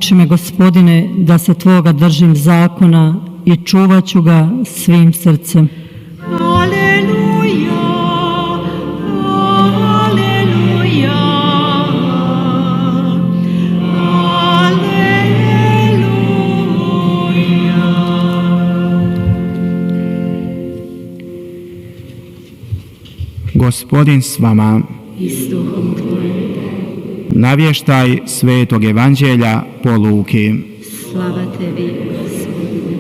Nauči me, Gospodine, da se Tvoga držim zakona i čuvat ću ga svim srcem. Aleluja, aleluja, aleluja. Gospodin s vama. I s duhom tvojim. Navještaj Svetog Evanđelja po Luki. Slava tebi, Gospodine.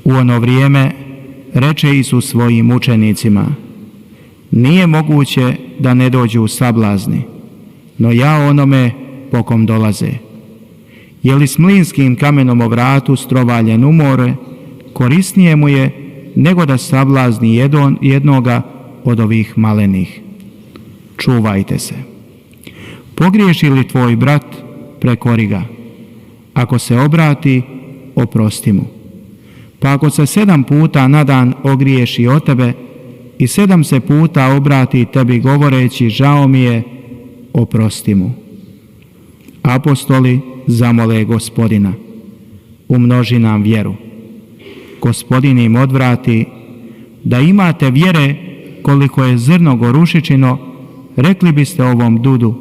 U ono vrijeme reče Isus svojim učenicima: nije moguće da ne dođu sablazni, no ja onome po kom dolaze. Je li s mlinskim kamenom o vratu strovaljen u more, korisnije mu je nego da sablazni jednoga od ovih malenih. Čuvajte se. Pogriješi li tvoj brat, prekori ga. Ako se obrati, oprosti mu. Pa ako se 7 puta na dan ogriješi o tebe i 7 se puta obrati tebi govoreći žao mi je, oprosti mu. Apostoli zamole Gospodina: umnoži nam vjeru. Gospodin im odvrati: da imate vjere koliko je zrno gorušičino, rekli biste ovom dudu: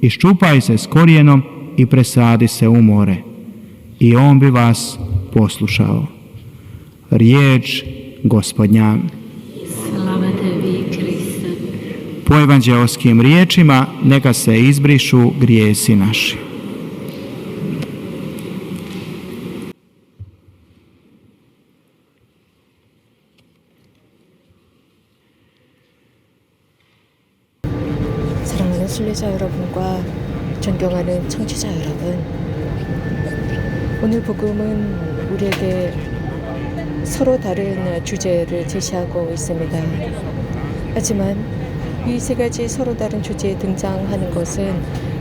iščupaj se s korijenom i presadi se u more, i on bi vas poslušao. Riječ Gospodnja. Slava tebi, Kriste. Po evanđeoskim riječima neka se izbrišu grijesi naši. 사랑하는 순례자 여러분과 존경하는 청취자 여러분, 오늘 복음은 우리에게 서로 다른 주제를 제시하고 있습니다. 하지만 이 세 가지 서로 다른 주제에 등장하는 것은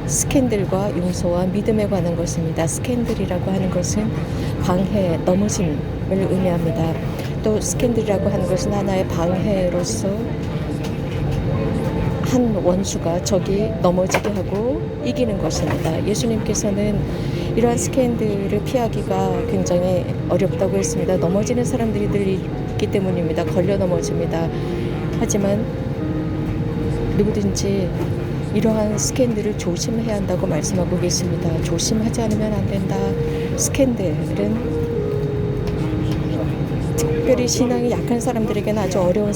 스캔들과 용서와 믿음에 관한 것입니다. 스캔들이라고 하는 것은 방해, 넘어짐을 의미합니다. 또 스캔들이라고 하는 것은 하나의 방해로서 한 원수가 적이 넘어지게 하고 이기는 것입니다. 예수님께서는 이러한 스캔들을 피하기가 굉장히 어렵다고 했습니다. 넘어지는 사람들이 늘 있기 때문입니다. 걸려 넘어집니다. 하지만 누구든지 이러한 스캔들을 조심해야 한다고 말씀하고 계십니다. 조심하지 않으면 안 된다. 스캔들은 특별히 신앙이 약한 사람들에게는 아주 어려운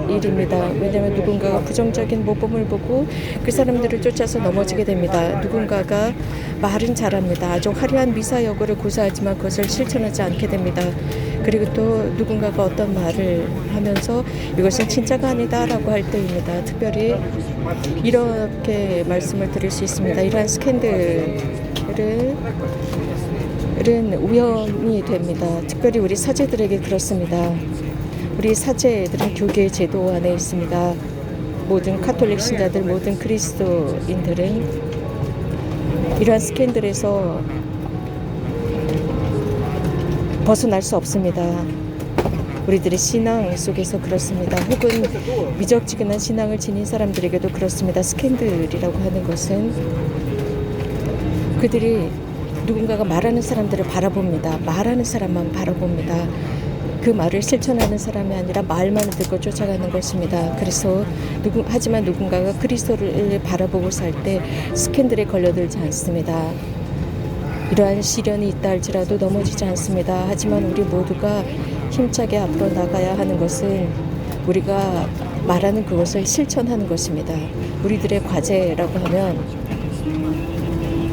일입니다. 왜냐하면 누군가가 부정적인 모범을 보고 그 사람들을 쫓아서 넘어지게 됩니다. 누군가가 말은 잘합니다. 아주 화려한 미사여구를 구사하지만 그것을 실천하지 않게 됩니다. 그리고 또 누군가가 어떤 말을 하면서 이것은 진짜가 아니다라고 할 때입니다. 특별히 이렇게 말씀을 드릴 수 있습니다. 이러한 스캔들은 우연이 됩니다. 특별히 우리 사제들에게 그렇습니다. 우리 사제들은 교계 제도 안에 있습니다. 모든 카톨릭 신자들, 모든 그리스도인들은 이러한 스캔들에서 벗어날 수 없습니다. 우리들의 신앙 속에서 그렇습니다. 혹은 미적지근한 신앙을 지닌 사람들에게도 그렇습니다. 스캔들이라고 하는 것은 그들이 누군가가 말하는 사람들을 바라봅니다. 말하는 사람만 바라봅니다. 그 말을 실천하는 사람이 아니라 말만 듣고 쫓아가는 것입니다. 그래서 하지만 누군가가 그리스도를 바라보고 살 때 스캔들에 걸려들지 않습니다. 이러한 시련이 있다 할지라도 넘어지지 않습니다. 하지만 우리 모두가 힘차게 앞으로 나가야 하는 것은 우리가 말하는 그것을 실천하는 것입니다. 우리들의 과제라고 하면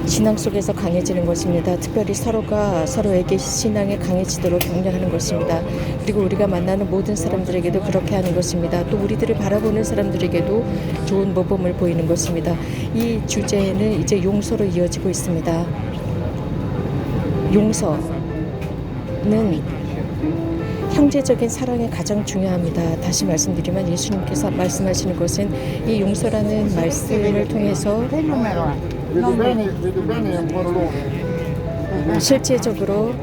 신앙 속에서 강해지는 것입니다. 특별히 서로가 서로에게 신앙에 강해지도록 격려하는 것입니다. 그리고 우리가 만나는 모든 사람들에게도 그렇게 하는 것입니다. 또 우리들을 바라보는 사람들에게도 좋은 모범을 보이는 것입니다. 이 주제는 이제 용서로 이어지고 있습니다. 용서는 형제적인 사랑이 가장 중요합니다. 다시 말씀드리면 예수님께서 말씀하시는 것은 이 용서라는 말씀을 통해서 실제적으로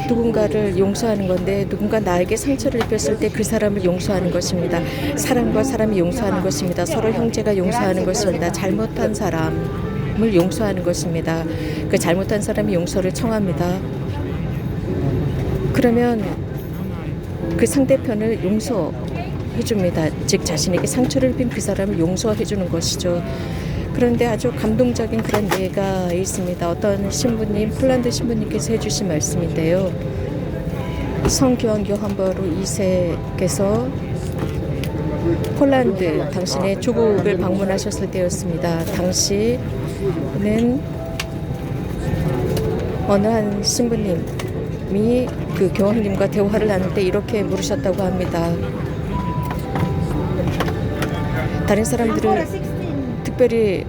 누군가를 용서하는 건데 누군가 나에게 상처를 입혔을 때 그 사람을 용서하는 것입니다. 사람과 사람이 용서하는 것입니다. 서로 형제가 용서하는 것입니다. 잘못한 사람을 용서하는 것입니다. 그 잘못한 사람이 용서를 청합니다. 그러면 그 상대편을 용서해 줍니다. 즉 자신에게 상처를 입힌 그 사람을 용서해 주는 것이죠. 그런데 아주 감동적인 그런 예가 있습니다. 어떤 신부님, 폴란드 신부님께서 해주신 말씀인데요. 성교황 요한 바오로 2세께서 폴란드 당신의 조국을 방문하셨을 때였습니다. 당시는 어느 한 신부님이 그 교황님과 대화를 나눌 때 이렇게 물으셨다고 합니다. 다른 사람들을 특별히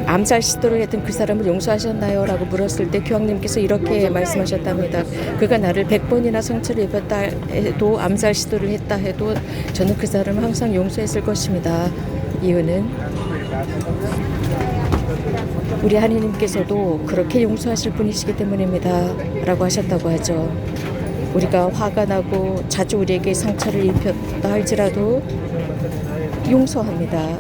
암살 시도를 했던 그 사람을 용서하셨나요? 라고 물었을 때 교황님께서 이렇게 말씀하셨답니다. 그가 나를 100번이나 상처를 입혔다 해도 암살 시도를 했다 해도 저는 그 사람을 항상 용서했을 것입니다. 이유는 우리 하느님께서도 그렇게 용서하실 분이시기 때문입니다. 라고 하셨다고 하죠. 우리가 화가 나고 자주 우리에게 상처를 입혔다 할지라도 용서합니다.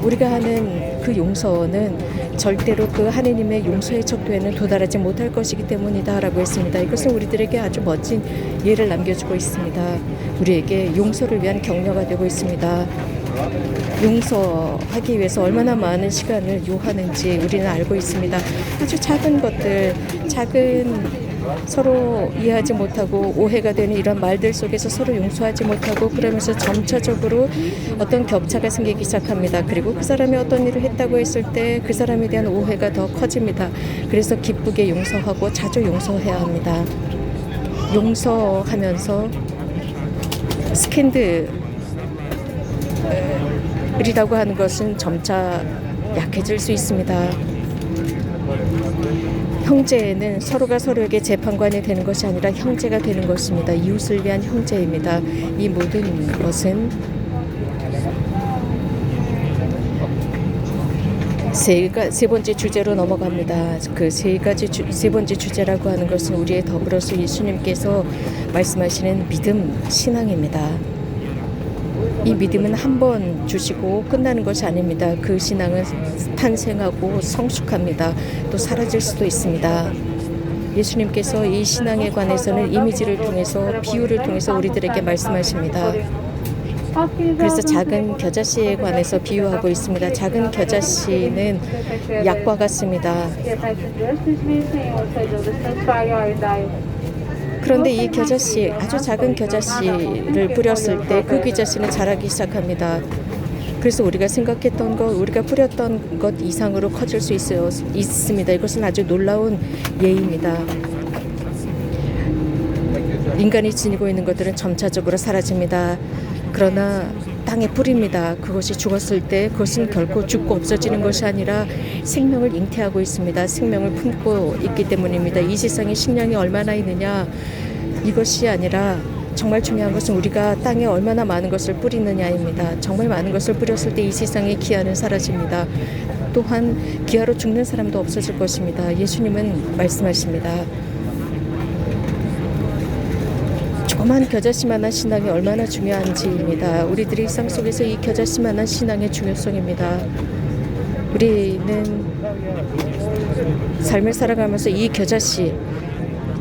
우리가 하는 그 용서는 절대로 그 하느님의 용서의 척도에는 도달하지 못할 것이기 때문이다 라고 했습니다. 이것은 우리들에게 아주 멋진 예를 남겨주고 있습니다. 우리에게 용서를 위한 격려가 되고 있습니다. 용서하기 위해서 얼마나 많은 시간을 요하는지 우리는 알고 있습니다. 아주 작은 것들, 작은 서로 이해하지 못하고 오해가 되는 이런 말들 속에서 서로 용서하지 못하고 그러면서 점차적으로 어떤 격차가 생기기 시작합니다. 그리고 그 사람이 어떤 일을 했다고 했을 때 그 사람에 대한 오해가 더 커집니다. 그래서 기쁘게 용서하고 자주 용서해야 합니다. 용서하면서 스캔들이라고 하는 것은 점차 약해질 수 있습니다. 형제는 서로가 서로에게 재판관이 되는 것이 아니라 형제가 되는 것입니다. 이웃을 위한 형제입니다. 이 모든 것은 세 번째 주제로 넘어갑니다. 그 세 번째 주제라고 하는 것은 우리의 더불어서 예수님께서 말씀하시는 믿음, 신앙입니다. 이 믿음은 한 번 주시고 끝나는 것이 아닙니다. 그 신앙은 탄생하고 성숙합니다. 또 사라질 수도 있습니다. 예수님께서 이 신앙에 관해서는 이미지를 통해서 비유를 통해서 우리들에게 말씀하십니다. 그래서 작은 겨자씨에 관해서 비유하고 있습니다. 작은 겨자씨는 약과 같습니다. 그런데 이 겨자씨, 아주 작은 겨자씨를 뿌렸을 때 그 겨자씨는 자라기 시작합니다. 그래서 우리가 생각했던 것, 우리가 뿌렸던 것 이상으로 커질 수 있습니다. 이것은 아주 놀라운 예입니다. 인간이 지니고 있는 것들은 점차적으로 사라집니다. 그러나 땅에 뿌립니다. 그것이 죽었을 때 그것은 결코 죽고 없어지는 것이 아니라 생명을 잉태하고 있습니다. 생명을 품고 있기 때문입니다. 이 세상에 식량이 얼마나 있느냐 이것이 아니라 정말 중요한 것은 우리가 땅에 얼마나 많은 것을 뿌리느냐입니다. 정말 많은 것을 뿌렸을 때 이 세상의 기아는 사라집니다. 또한 기아로 죽는 사람도 없어질 것입니다. 예수님은 말씀하십니다. 조그만 겨자씨만한 신앙이 얼마나 중요한지입니다. 우리들의 일상 속에서 이 겨자씨만한 신앙의 중요성입니다. 우리는 삶을 살아가면서 이 겨자씨,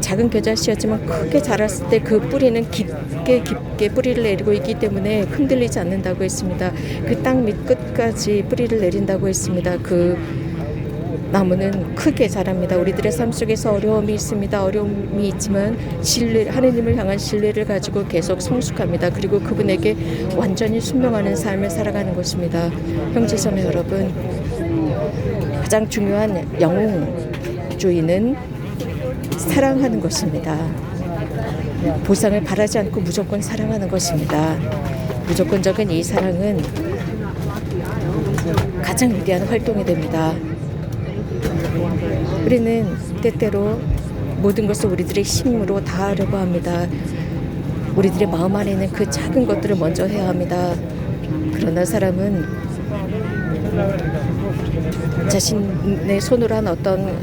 작은 겨자씨였지만 크게 자랐을 때 그 뿌리는 깊게 뿌리를 내리고 있기 때문에 흔들리지 않는다고 했습니다. 그 땅 밑 끝까지 뿌리를 내린다고 했습니다. 그 나무는 크게 자랍니다. 우리들의 삶 속에서 어려움이 있습니다. 어려움이 있지만 하느님을 향한 신뢰를 가지고 계속 성숙합니다. 그리고 그분에게 완전히 순종하는 삶을 살아가는 것입니다. 형제자매 여러분, 가장 중요한 영웅주의는 사랑하는 것입니다. 보상을 바라지 않고 무조건 사랑하는 것입니다. 무조건적인 이 사랑은 가장 위대한 활동이 됩니다. 우리는 때때로 모든 것을 우리들의 힘으로 다 하려고 합니다. 우리들의 마음 안에 있는 그 작은 것들을 먼저 해야 합니다. 그러나 사람은 자신의 손으로 한 어떤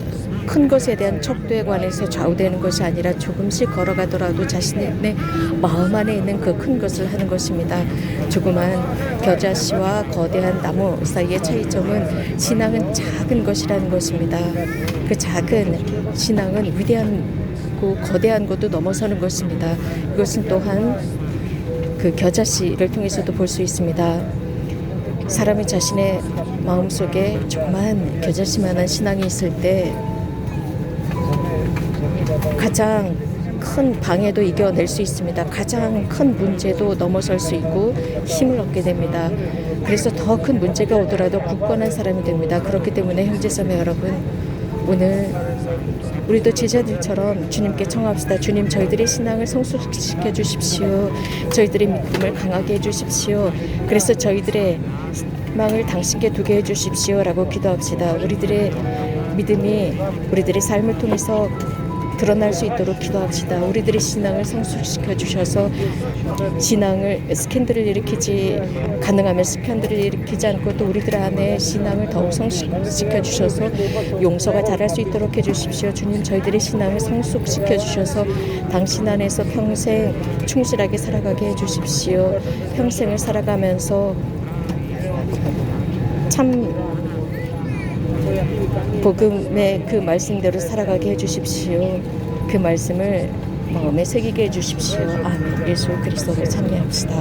큰 것에 대한 척도에 관해서 좌우되는 것이 아니라 조금씩 걸어가더라도 자신의 마음 안에 있는 그 큰 것을 하는 것입니다. 조그만 겨자씨와 거대한 나무 사이의 차이점은 신앙은 작은 것이라는 것입니다. 그 작은 신앙은 위대하고 거대한 것도 넘어서는 것입니다. 이것은 또한 그 겨자씨를 통해서도 볼 수 있습니다. 사람이 자신의 마음속에 조그만 겨자씨만한 신앙이 있을 때 가장 큰 방해도 이겨낼 수 있습니다. 가장 큰 문제도 넘어설 수 있고 힘을 얻게 됩니다. 그래서 더 큰 문제가 오더라도 굳건한 사람이 됩니다. 그렇기 때문에 형제자매 여러분, 오늘 우리도 제자들처럼 주님께 청합시다. 주님, 저희들의 신앙을 성숙시켜 주십시오. 저희들의 믿음을 강하게 해 주십시오. 그래서 저희들의 희망을 당신께 두게 해 주십시오 라고 기도합시다. 우리들의 믿음이 우리들의 삶을 통해서 드러날 수 있도록 기도합시다. 우리들의 신앙을 성숙시켜 주셔서 신앙을 스캔들을 일으키지, 가능하면 스캔들을 일으키지 않고 또 우리들 안에 신앙을 더욱 성숙시켜 주셔서 용서가 잘할 수 있도록 해주십시오. 주님, 저희들의 신앙을 성숙시켜 주셔서 당신 안에서 평생 충실하게 살아가게 해주십시오. 평생을 살아가면서 참 복음의 그 말씀대로 살아가게 해주십시오. 그 말씀을 마음에 새기게 해주십시오. 아멘. 예수 그리스도를 찬미합시다.